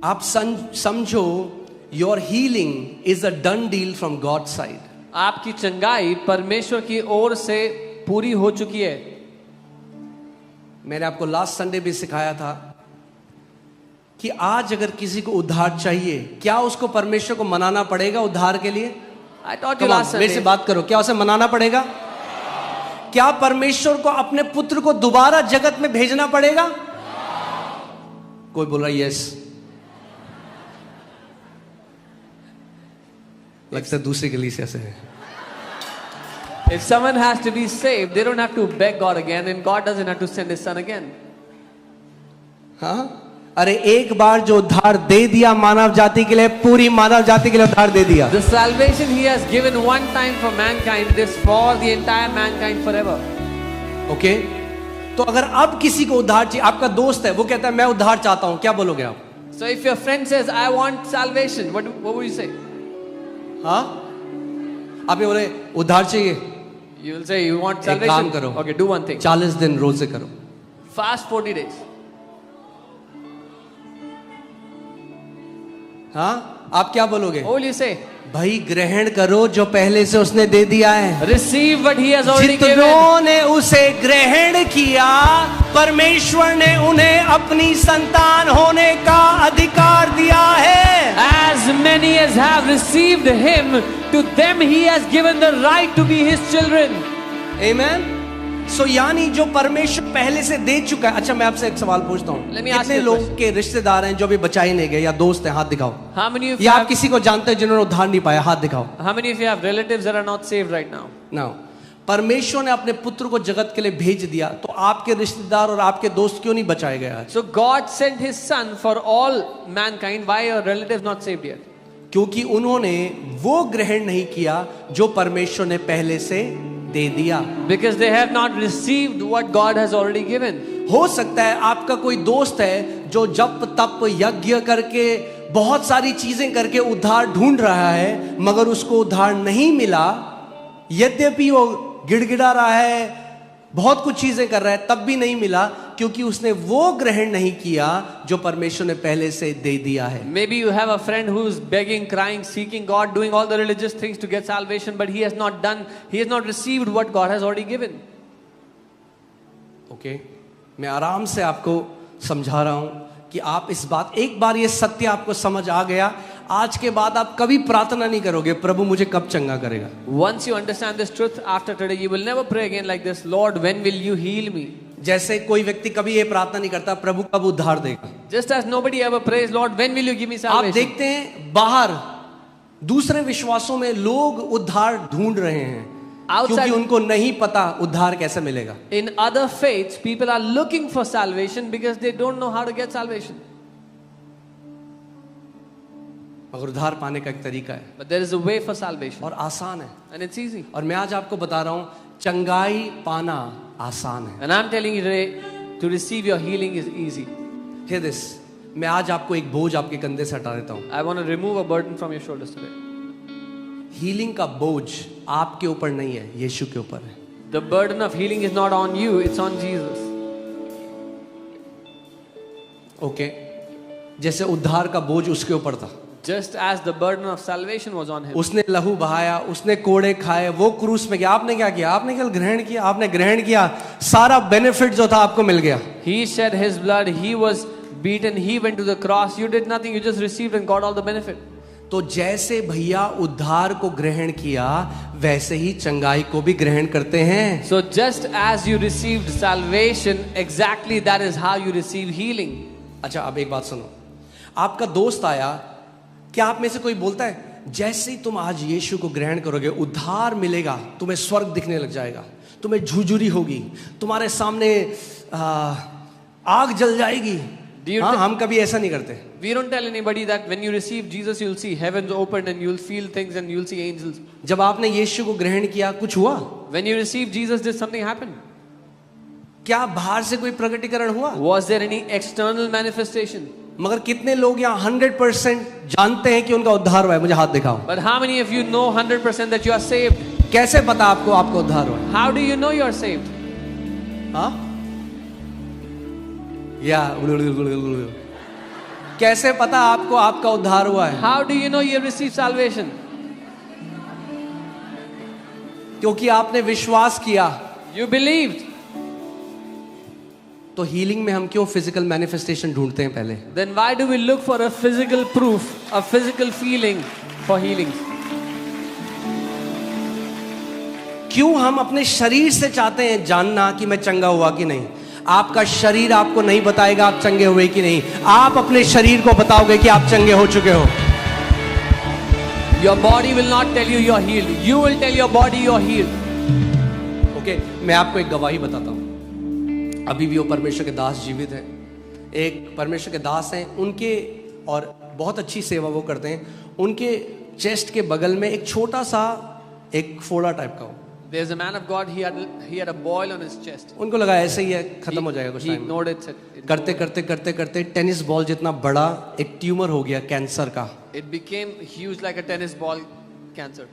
आप समझो your healing is a done deal from God side. आपकी चंगाई परमेश्वर की ओर से पूरी हो चुकी है। मैंने आपको लास्ट संडे भी सिखाया था कि आज अगर किसी को उद्धार चाहिए, क्या उसको परमेश्वर को मनाना पड़ेगा उद्धार के लिए? मेरे से बात करो, क्या उसे मनाना पड़ेगा? क्या परमेश्वर को अपने पुत्र को दोबारा जगत में भेजना पड़ेगा? कोई बोल रहा यस, लगता है दूसरी कलीसिया से है। If someone has to be saved, they don't have to beg God again, and God doesn't have to send His Son again. हाँ, अरे एक बार जो उद्धार दे दिया मानव जाति के लिए, पूरी मानव जाति के लिए उद्धार दे दिया। The salvation He has given one time for mankind, it is for the entire mankind forever. Okay? तो अगर अब किसी को उद्धार चाहिए, आपका दोस्त है, वो कहता है मैं उद्धार चाहता हूं, क्या बोलोगे आप? So if your friend says I want salvation, what would you say? हाँ, आप ये बोले उद्धार चाहिए, You will say you want salvation. एक काम करो, okay, do one thing. 40 दिन रोजे करो, fast 40 days. हाँ, आप क्या बोलोगे? What will you say? भाई ग्रहण करो जो पहले से उसने दे दिया है। Receive what He has already given. जितनों ने उसे ग्रहण किया, परमेश्वर ने उन्हें अपनी संतान होने का अधिकार दिया है। As many as have received Him, to them He has given the right to be His children. Amen. So यानी जो परमेश्वर पहले से दे चुका है। अच्छा, मैं आपसे एक सवाल पूछता हूँ, कितने लोग के रिश्तेदार हैं जो अभी बचाए नहीं गए, या दोस्त हैं? हाथ दिखाओ। How many of you या आप have, किसी को जानते हैं जिन्होंने उद्धार नहीं पाया? हाथ दिखाओ। how many of you have relatives that are not saved right now? Now, परमेश्वर ने अपने पुत्र को जगत के लिए भेज दिया, तो आपके रिश्तेदार और आपके दोस्त क्यों नहीं बचाए गए आज? So God sent His Son for all mankind. Why are relatives not saved yet? क्योंकि उन्होंने वो ग्रहण नहीं किया जो परमेश्वर ने पहले से दे दिया। Because they have not received what God has already given. हो सकता है आपका कोई दोस्त है जो जप तप यज्ञ करके बहुत सारी चीजें करके उद्धार ढूंढ रहा है, मगर उसको उद्धार नहीं मिला। यद्यपि वो गिड़गिड़ा रहा है, बहुत कुछ चीजें कर रहा है, तब भी नहीं मिला, क्योंकि उसने वो ग्रहण नहीं किया जो परमेश्वर ने पहले से दे दिया है। Maybe you have a friend who is begging, crying, seeking God, doing all the religious things to get salvation, but he has not received what God has already given. Okay? मैं आराम से आपको समझा रहा हूं कि आप इस बात, एक बार ये सत्य आपको समझ आ गया, आज के बाद आप कभी प्रार्थना नहीं करोगे प्रभु मुझे कब चंगा करेगा। Once you understand this truth, after today you will never pray again like this, Lord, when will you heal me? जैसे कोई व्यक्ति कभी ये प्रार्थना नहीं करता प्रभु कब उद्धार देगा। Just as nobody ever prays, Lord, when will you give me salvation? आप देखते हैं बाहर दूसरे विश्वासों में लोग उद्धार ढूंढ रहे हैं, क्योंकि उनको नहीं पता उद्धार कैसे मिलेगा। In other faiths, people are looking for salvation because they don't know how to get salvation. मगर उद्धार पाने का एक तरीका है, But there is a way for salvation, और आसान है, and it's easy. और मैं आज आपको बता रहा हूं चंगाई पाना आसान है। And I'm telling you today, to receive your healing is easy. Hear this, मैं आज आपको एक बोझ आपके कंधे से हटा देता हूं। I want to remove a burden from your shoulders today. Healing का बोझ आपके ऊपर नहीं है, यीशु के ऊपर है। The burden of healing is not on you, it's on Jesus. Okay, जैसे उद्धार का बोझ उसके ऊपर था, Just as the burden of salvation was on Him. उसने लहू बहाया, उसने कोड़े खाए, वो क्रूस में गया। आपने क्या किया? आपने केवल ग्रहण किया, आपने ग्रहण किया, सारा बेनिफिट जो था आपको मिल गया। He shed His blood, He was beaten, He went to the cross, you did nothing, you just received and got all the benefit. तो जैसे भैया उद्धार को ग्रहण किया, वैसे ही चंगाई को भी ग्रहण करते हैं। So just as you received salvation, exactly that is how you receive healing. अच्छा, अब एक बात सुनो, आपका दोस्त आया, क्या आप में से कोई बोलता है जैसे ही तुम आज यीशु को ग्रहण करोगे उद्धार मिलेगा, तुम्हें स्वर्ग दिखने लग जाएगा, तुम्हें झुझुरी होगी, तुम्हारे सामने आग जल जाएगी? हाँ, हम कभी ऐसा नहीं करते। We don't tell anybody that when you receive Jesus you'll see heavens opened and you'll feel things and you'll see angels. जब आपने यीशु को ग्रहण किया कुछ हुआ? When you received Jesus, did something happen? क्या बाहर से कोई प्रकटीकरण हुआ? Was there any external manifestation? मगर कितने लोग यहाँ 100% जानते हैं कि उनका उद्धार हुआ है? मुझे हाथ दिखाओ। But how many of you know 100% that you are saved? कैसे पता आपको आपका उद्धार हुआ? How do you know you are saved? हाँ? या कैसे पता आपको आपका उद्धार हुआ है? How do you know you have received salvation? क्योंकि आपने विश्वास किया. You believed. तो हीलिंग में हम क्यों फिजिकल मैनिफेस्टेशन ढूंढते हैं पहले? Then why do we look for a physical proof, a physical feeling for healing? क्यों हम अपने शरीर से चाहते हैं जानना कि मैं चंगा हुआ कि नहीं? आपका शरीर आपको नहीं बताएगा आप चंगे हुए कि नहीं. आप अपने शरीर को बताओगे कि आप चंगे हो चुके हो. Your body will not tell you you're healed. You will tell your body you're healed. Okay, मैं आपको एक गवाही बताता हूँ. अभी भी वो परमेश्वर के दास जीवित हैं. एक परमेश्वर के दास हैं, उनके और बहुत अच्छी सेवा वो करते हैं. उनके चेस्ट के बगल में एक छोटा सा एक फोड़ा टाइप का हो. There's a man of God. He had a boil on his chest. उनको लगा ऐसे ही है, खत्म हो जाएगा कुछ He टाइम. ignored it. करते करते करते करते टेनिस बॉल जितना बड़ा एक ट्यूमर हो गया कैंसर का. It became huge like a tennis ball cancer.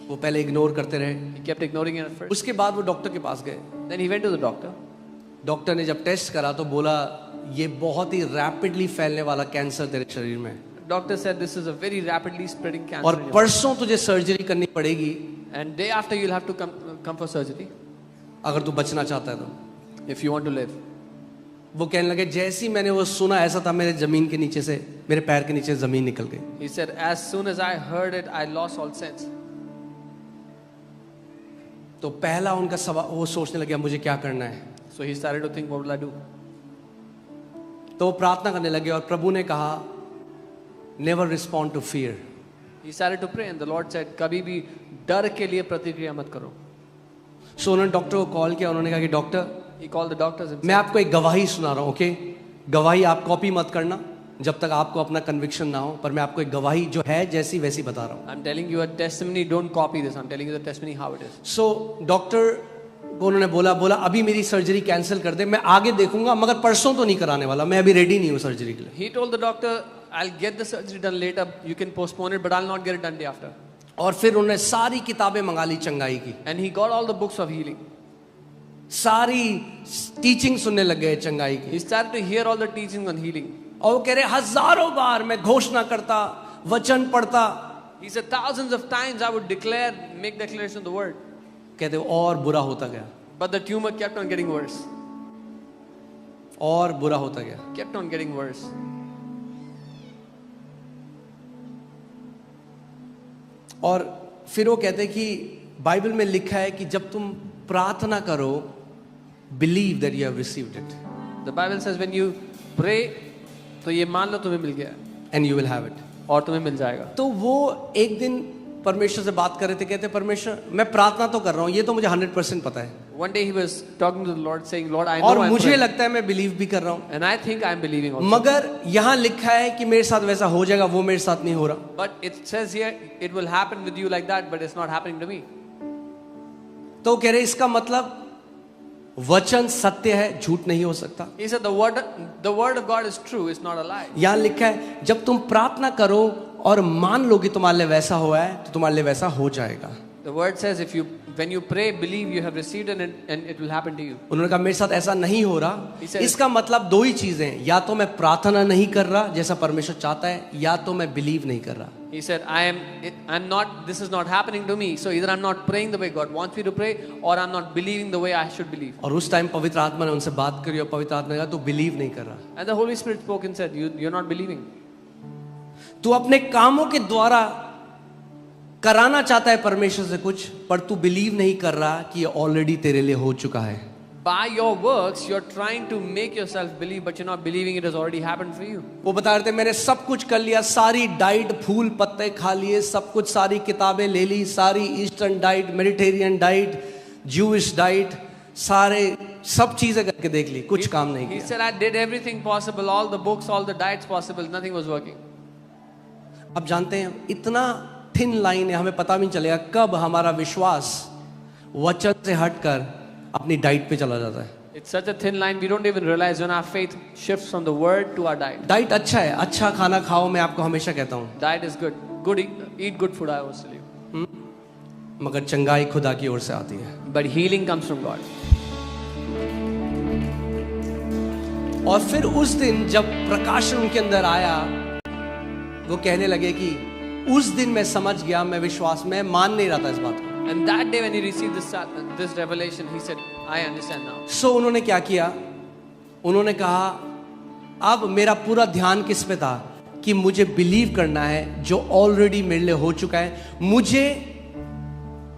वो पहले इग्नोर करते रहे. He kept ignoring it at first. उसके बाद वो डॉक्टर के पास गए. Then he went to the doctor. Doctor ने जब टेस्ट करा तो बोला ये बहुत ही रैपिडली फैलने वाला कैंसर तेरे शरीर में. Doctor said this is a very rapidly spreading cancer. और in your परसों तुझे सर्जरी करनी पड़ेगी body. And day after you'll have to come for surgery अगर तू बचना चाहता है तो. if you want to live. वो कहने लगे जैसे ही मैंने वो सुना ऐसा था मेरे जमीन के नीचे से, मेरे पैर के नीचे जमीन निकल गई. He said as soon as I heard it I lost all sense. तो पहला उनका सवाल वो सोचने लगे मुझे क्या करना है. So he started to think what will I do. तो वो प्रार्थना करने लगे और प्रभु ने कहा never respond to fear. He started to pray and the Lord said कभी भी डर के लिए प्रतिक्रिया मत करो. सो उन्होंने डॉक्टर को कॉल किया. उन्होंने कहा कि doctor He called the doctors himself. मैं आपको एक गवाही सुना रहा हूँ. ओके, गवाही आप कॉपी मत करना जब तक आपको अपना कन्विक्शन ना हो, पर मैं आपको एक गवाही जो है जैसी वैसी बता रहा हूँ. I'm telling you a testimony. Don't copy this. I'm telling you the testimony how it is. So doctor को उन्होंने बोला अभी मेरी सर्जरी कैंसिल कर दे, मैं आगे देखूंगा मगर परसों तो नहीं कराने वाला, मैं अभी रेडी नहीं हूँ सर्जरी के लिए. He told the doctor I'll get the surgery done later. You can postpone it but I'll not get it done day after. और फिर उन्होंने सारी किताबें मंगा ली चंगाई की. And he got all the books of healing. सारी टीचिंग सुनने लग गए चंगाई की. He started to hear all the teachings on healing. और वो कह रहे हजारों बार मैं घोषणा करता, वचन पढ़ता. He said thousands of times I would declare, make declaration of the word. कहते और बुरा होता गया, But the tumor kept on getting worse. और बुरा होता गया. Kept on getting worse. और फिर वो कहते कि बाइबल में लिखा है कि जब तुम प्रार्थना करो believe that you have received it The Bible says when you pray, तो ये मान लो तुम्हें मिल गया and you will have it. और तुम्हें मिल जाएगा. तो वो एक दिन परमेश्वर से बात कर रहे थे. कहते परमेश्वर मैं प्रार्थना तो कर रहा हूँ, ये तो मुझे 100% पता है. One day he was talking to the Lord saying, Lord, I know और I'm मुझे praying. लगता है मैं बिलीव भी कर रहा हूँ, And I think I'm believing also. मगर यहाँ लिखा है कि मेरे साथ वैसा हो जाएगा, वो मेरे साथ नहीं हो रहा. But it says here, it will happen with you like that, but it's not happening to me. तो कह रहे इसका मतलब वचन सत्य है, झूठ नहीं हो सकता. He said the word of God is true, it's not a lie. यहाँ लिखा है जब तुम प्रार्थना करो और मान लो कि तुम्हारे लिए वैसा हुआ है तो तुम्हारे लिए वैसा हो जाएगा. The word says when you pray, believe you have received it and it will happen to you. उन्होंने कहा मेरे साथ ऐसा नहीं हो रहा. He said- इसका मतलब दो ही चीजें, या तो मैं प्रार्थना नहीं कर रहा जैसा परमेश्वर चाहता है, या तो मैं बिलीव नहीं कर रहा. He said, this is not happening to me. So either I'm not praying the way God wants me to pray, or I'm not believing the way I should believe. और उस टाइम पवित्र आत्मा ने उनसे बात करी और पवित्र आत्मा ने कहा तू बिलीव नहीं कर रहा. And the Holy Spirit spoke and said, you're not believing. तू अपने कामों के द्वारा कराना चाहता है परमेश्वर से कुछ, पर तू बिलीव नहीं कर रहा कि ये ऑलरेडी तेरे लिए हो चुका है. By your works, you're trying to make yourself believe, but you're not believing it has already happened for you. वो बता रहे थे मैंने सब कुछ कर लिया, सारी डाइट, फूल पत्ते खा लिए, सब कुछ, सारी किताबें ले ली, सारी eastern diet, Mediterranean diet, Jewish diet, सारे सब चीजें करके देख ली, कुछ काम नहीं He किया. said, I did everything possible, all the books, all the diets possible, nothing was working. अब जानते हैं इतना थिन लाइन है, हमें पता भी नहीं चलेगा कब हमारा विश्वास वचन से हटकर अपनी डाइट पे चला जाता है. It's such a thin line, we don't even realize when our faith shifts from the word to our diet. Diet अच्छा है, अच्छा खाना खाओ, मैं आपको हमेशा कहता हूँ, Diet is good. Eat good food, I always tell you. मगर चंगाई खुदा की ओर से आती है. But healing comes from God. और फिर उस दिन जब प्रकाशन उनके अंदर आया, वो कहने लगे कि उस दिन मैं समझ गया, मैं विश्वास में मान नहीं रहा था इस बात को. And that day when he received this revelation, he said, I understand now. So उन्होंने क्या किया? उन्होंने कहा अब मेरा पूरा ध्यान किस पे था कि मुझे बिलीव करना है जो ऑलरेडी मेरे लिए हो चुका है. मुझे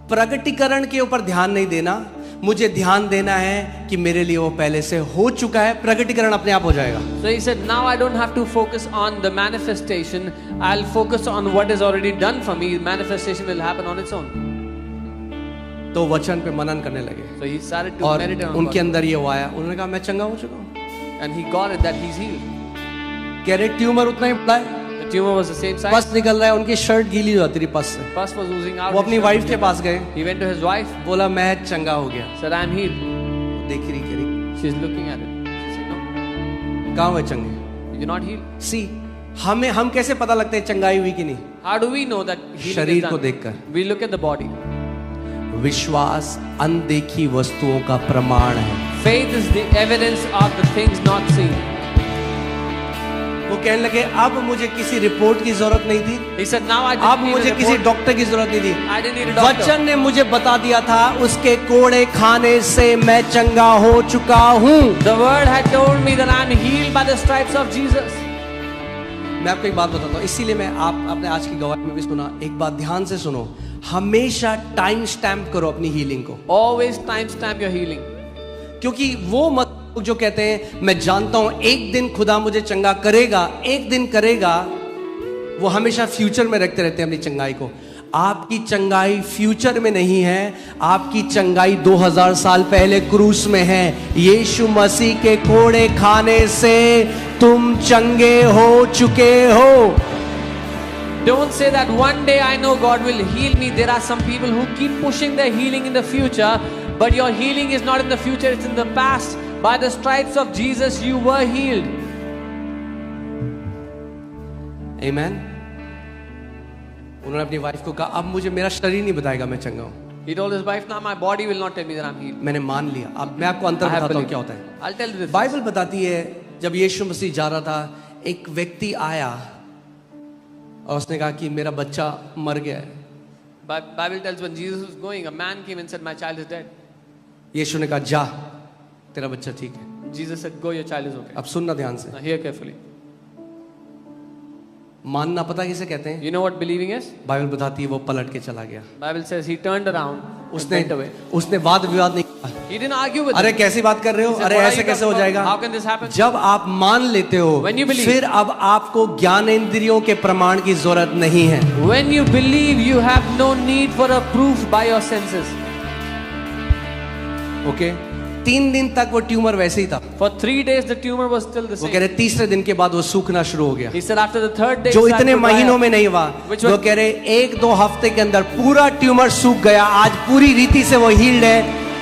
प्रगटीकरण के ऊपर ध्यान नहीं देना, मुझे ध्यान देना है कि मेरे लिए वो पहले से हो चुका है. प्रगटीकरण अपने आप हो जाएगा. So he said, now I don't have to focus on the manifestation. I'll focus on what is already done for me. Manifestation will happen on its own. तो वचन पे मनन करने लगे So he started to और meditate on उनके God. अंदर ये वो आया. उन्होंने कहा मैं चंगा हो चुका हूँ. And he got it that he's healed. कह रहे ट्यूमर उतना ही बड़ा है, The tumor was the same size. पस निकल रहा है, उनकी शर्ट गीली हो जाती रही पस से. Pus was oozing out. वो अपनी His वाइफ shirt के was पास गए, He went to his wife, बोला मैं चंगा हो गया. said, I'm healed. देख रही कह रही She's looking at it. She said, no, कहाँ हुए चंगे. you're not healed. सी हम कैसे पता लगते हैं चंगाई हुई कि नहीं? How do we know that healing शरीर is को done? देखकर. We look at the body. विश्वास अनदेखी वस्तुओं का प्रमाण है. Faith is the evidence of the things not seen. वो कहने लगे अब मुझे किसी रिपोर्ट की जरूरत नहीं थी, He said, now I अब didn't need मुझे a किसी report. डॉक्टर की जरूरत नहीं थी. I didn't need a doctor. वचन ने मुझे बता दिया था उसके कोड़े खाने से मैं चंगा हो चुका हूं. The word had told me that I'm healed by the stripes of Jesus. मैं आपको एक बात बताता हूँ, इसीलिए मैं आपने आज की गवाही में भी सुना. एक बात ध्यान से सुनो, हमेशा टाइम स्टैम्प करो अपनी हीलिंग को. Always timestamp your healing. क्योंकि वो मत जो कहते हैं मैं जानता हूं एक दिन खुदा मुझे चंगा करेगा, एक दिन करेगा, वो हमेशा फ्यूचर में रखते रहते हैं अपनी चंगाई को. आपकी चंगाई फ्यूचर में नहीं है, आपकी चंगाई 2000 साल पहले क्रूस में है. यीशु मसीह के कोड़े खाने से तुम चंगे हो चुके हो. Don't say that one day I know God will heal me. There are some people who keep pushing their healing in the future, but your healing is not in the future, it's in the past. By the stripes of Jesus you were healed. Amen. उन्होंने अपनी wife को कहा अब मुझे मेरा शरीर नहीं बताएगा मैं चंगा हूं. He told his wife, now my body will not tell me that I'm healed. मैंने मान लिया. अब मैं आपको अंतर I have बताता हूं believed. क्या होता है. I'll tell you this. Bible बताती है जब यीशु मसीह जा रहा था, एक व्यक्ति आया और उसने कहा कि मेरा बच्चा मर गया है. Bible tells when Jesus was going, a man came and said, my child is dead. यीशु ने कहा जा तेरा बच्चा ठीक है. Jesus said, go, your child is okay. अब सुनना ध्यान से. Now hear carefully. मानना पता किसे कहते हैं? You know what believing is? Bible बताती है वो पलट के चला गया. Bible says he turned around and उसने went away. उसने वाद विवाद नहीं किया. He didn't argue with अरे him. कैसी बात कर रहे हो, He said, अरे "What are ऐसे you कैसे हो talking जाएगा?" about? How can this happen? जब आप मान लेते हो When you believe. फिर अब आपको ज्ञानेंद्रियों के प्रमाण की जरूरत नहीं है. When you believe, you have no need for a proof by your senses. Okay 3 दिन तक वो ट्यूमर वैसे ही था. For 3 days, the tumor was still the वो same. कह रहे तीसरे दिन के बाद वो सूखना शुरू हो गया. He said after the 3rd day, जो it started इतने to dry महीनों up. में नहीं हुआ. Which वो one? कह रहे 1-2 हफ्ते के अंदर पूरा ट्यूमर सूख गया. आज पूरी रीति से वो हील्ड है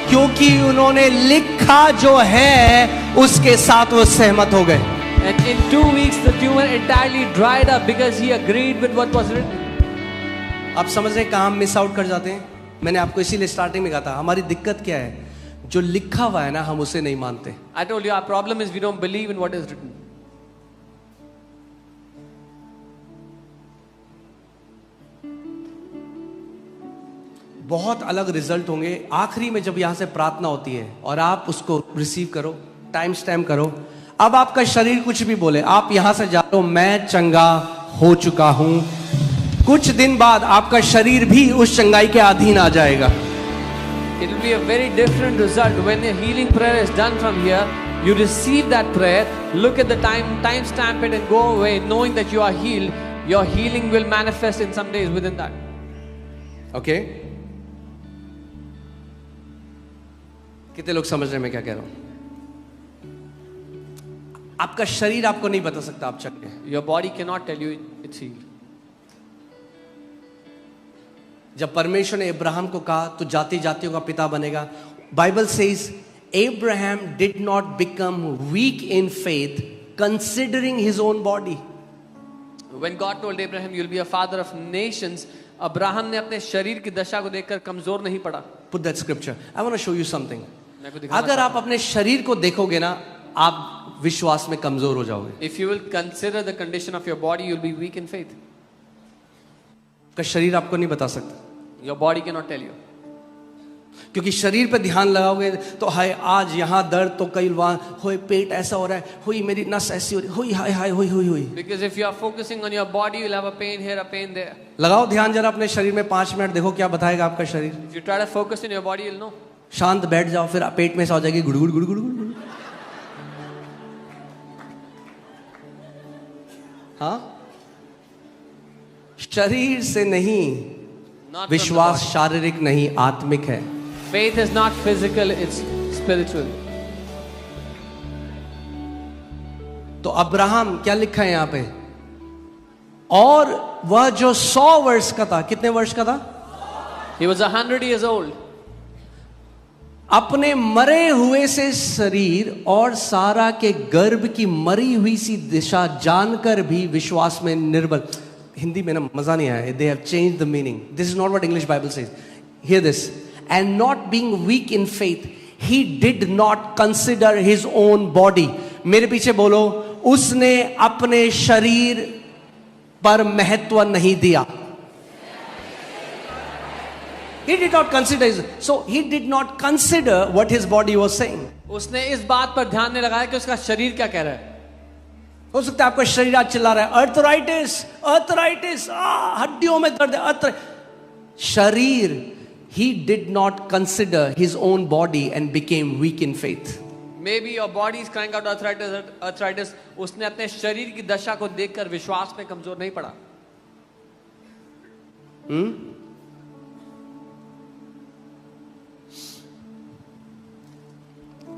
क्योंकि उन्होंने लिखा जो है उसके साथ वो सहमत हो गए. And in 2 weeks, the tumor entirely dried up because he agreed with what was written. आप समझ रहे कहाँ हम मिस आउट कर जाते हैं? मैंने आपको इसीलिए स्टार्टिंग में कहा था हमारी दिक्कत क्या है, जो लिखा हुआ है ना हम उसे नहीं मानते. I told you our problem is we don't believe in what is written. बहुत अलग रिजल्ट होंगे आखिरी में जब यहां से प्रार्थना होती है और आप उसको रिसीव करो, टाइम स्टैम्प करो. अब आपका शरीर कुछ भी बोले, आप यहां से जा रहे हो मैं चंगा हो चुका हूं, कुछ दिन बाद आपका शरीर भी उस चंगाई के अधीन आ जाएगा. It will be a very different result when a healing prayer is done from here. You receive that prayer, look at the time stamp it and go away knowing that you are healed. Your healing will manifest in some days within that. Okay कितने लोग समझ रहे हैं मैं क्या कह रहा हूं? आपका शरीर आपको नहीं बता सकता आप चंगे हैं. Your body cannot tell you it's healed. जब परमेश्वर ने अब्राहम को कहा तो जाति जातियों का पिता बनेगा, Bible says Abraham did not become weak in faith considering his own body. When God told Abraham you'll be a father of nations, Abraham ने अपने शरीर की दशा को देखकर कमजोर नहीं पड़ा. Put that scripture. I want to show you something. मैं को दिखाना अगर आप अपने शरीर को देखोगे ना, आप विश्वास में कमजोर हो जाओगे। If you will consider the condition of your body, you'll be weak in faith. का शरीर आपको नहीं बता सकता, Your body cannot tell you. क्योंकि शरीर पे ध्यान लगाओगे तो हाय आज यहाँ दर्द, तो कई वहाँ होए पेट ऐसा हो रहा है, हुई मेरी नस ऐसी हो रही, हुई हाय हाय हुई हुई हुई। Because if you are focusing on your body, you'll have a pain here, a pain there. लगाओ ध्यान जरा अपने शरीर में 5 मिनट, देखो क्या बताएगा आपका शरीर। If you try to focus in your body, you'll know. शांत बैठ जाओ, फिर पेट में से हो जाएगी गुड़गुड़ गुड़गुड़ गुड़गुड़। हाँ, शरीर से नहीं, Not from the विश्वास body. शारीरिक नहीं आत्मिक है। Faith is not physical, it's spiritual. तो अब्राहम क्या लिखा है यहाँ पे, और वह जो 100 वर्ष का था, कितने वर्ष का था? He was 100 years old. अपने मरे हुए से शरीर और सारा के गर्भ की मरी हुई सी दिशा जानकर भी विश्वास में निर्बल। हिंदी में ना मजा नहीं आया, they have changed the meaning, this is not what English Bible says, hear this, and not being weak in faith he did not consider his own body. मेरे पीछे बोलो, उसने अपने शरीर पर महत्व नहीं दिया। He did not consider his, so he did not consider what his body was saying. उसने इस बात पर ध्यान नहीं लगाया कि उसका शरीर क्या कह रहा है। हो सकता है आपका शरीर आज चिल्ला रहा है अर्थराइटिस अर्थराइटिस, हड्डियों में दर्द है, शरीर, he did not consider his own body and became weak in faith. Maybe your body is crying out arthritis. उसने अपने शरीर की दशा को देखकर विश्वास में कमजोर नहीं पड़ा।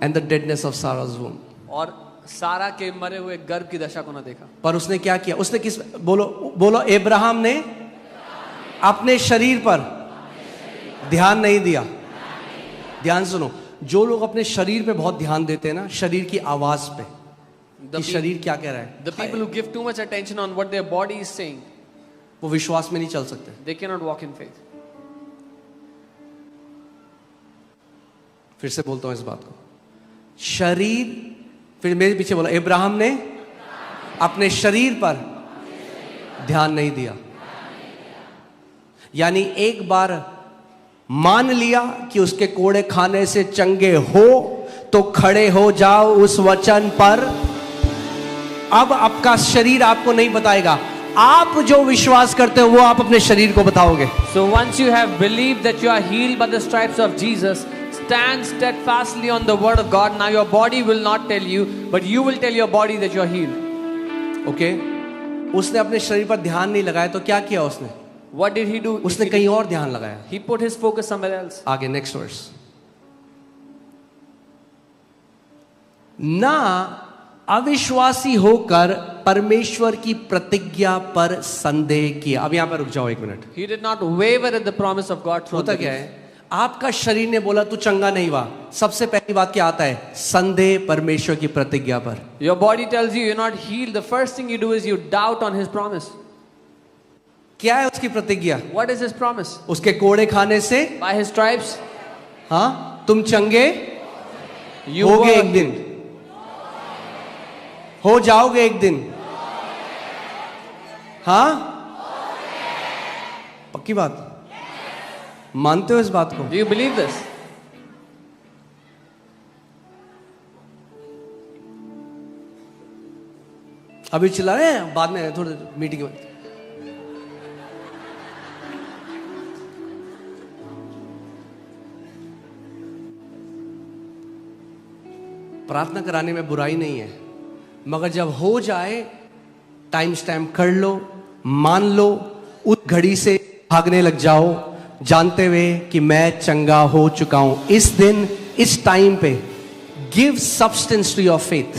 And the deadness of Sarah's womb. और सारा के मरे हुए गर्भ की दशा को ना देखा। पर उसने क्या किया, उसने किस, बोलो बोलो, अब्राहम ने अपने शरीर पर ध्यान नहीं दिया। ध्यान सुनो, जो लोग अपने शरीर पे बहुत ध्यान देते हैं ना, शरीर की आवाज पे, कि शरीर क्या कह रहा है, The people who give too much attention on what their body is saying, वो विश्वास में नहीं चल सकते। they cannot walk in faith. फिर से बोलता हूं इस बात को, शरीर, फिर मेरे पीछे बोला, अब्राहम ने अपने शरीर पर ध्यान नहीं दिया। यानी एक बार मान लिया कि उसके कोड़े खाने से चंगे हो तो खड़े हो जाओ उस वचन पर। अब आपका शरीर आपको नहीं बताएगा, आप जो विश्वास करते हो वो आप अपने शरीर को बताओगे। So once you have believed that you are healed by the stripes of Jesus, stand steadfastly on the word of God. Now your body will not tell you, but you will tell your body that you are healed. Okay, उसने अपने शरीर पर ध्यान नहीं लगाया तो क्या किया उसने? What did he do? उसने कहीं और ध्यान लगाया। He put his focus somewhere else. आगे नेक्स्ट वर्स, ना अविश्वासी होकर परमेश्वर की प्रतिज्ञा पर संदेह किया। अब यहां पर रुक जाओ एक minute. He did not waver at the promise of God. होता क्या है, आपका शरीर ने बोला तू चंगा नहीं हुआ, सबसे पहली बात क्या आता है? संदेह परमेश्वर की प्रतिज्ञा पर। Your body tells you you're not healed. The first thing you do is you doubt on his promise. क्या है उसकी प्रतिज्ञा? What is his promise? उसके कोड़े खाने से, By his stripes, हाँ, तुम चंगे you होगे were एक दिन, हो जाओगे एक दिन। हाँ, पक्की बात, मानते हो इस बात को? Do you believe this? अभी चिल्ला रहे हैं, बाद में थोड़ी मीटिंग में। प्रार्थना कराने में बुराई नहीं है, मगर जब हो जाए टाइम स्टैम्प कर लो, मान लो, उस घड़ी से भागने लग जाओ जानते हुए कि मैं चंगा हो चुका हूं। इस दिन, इस टाइम पे give substance to your faith.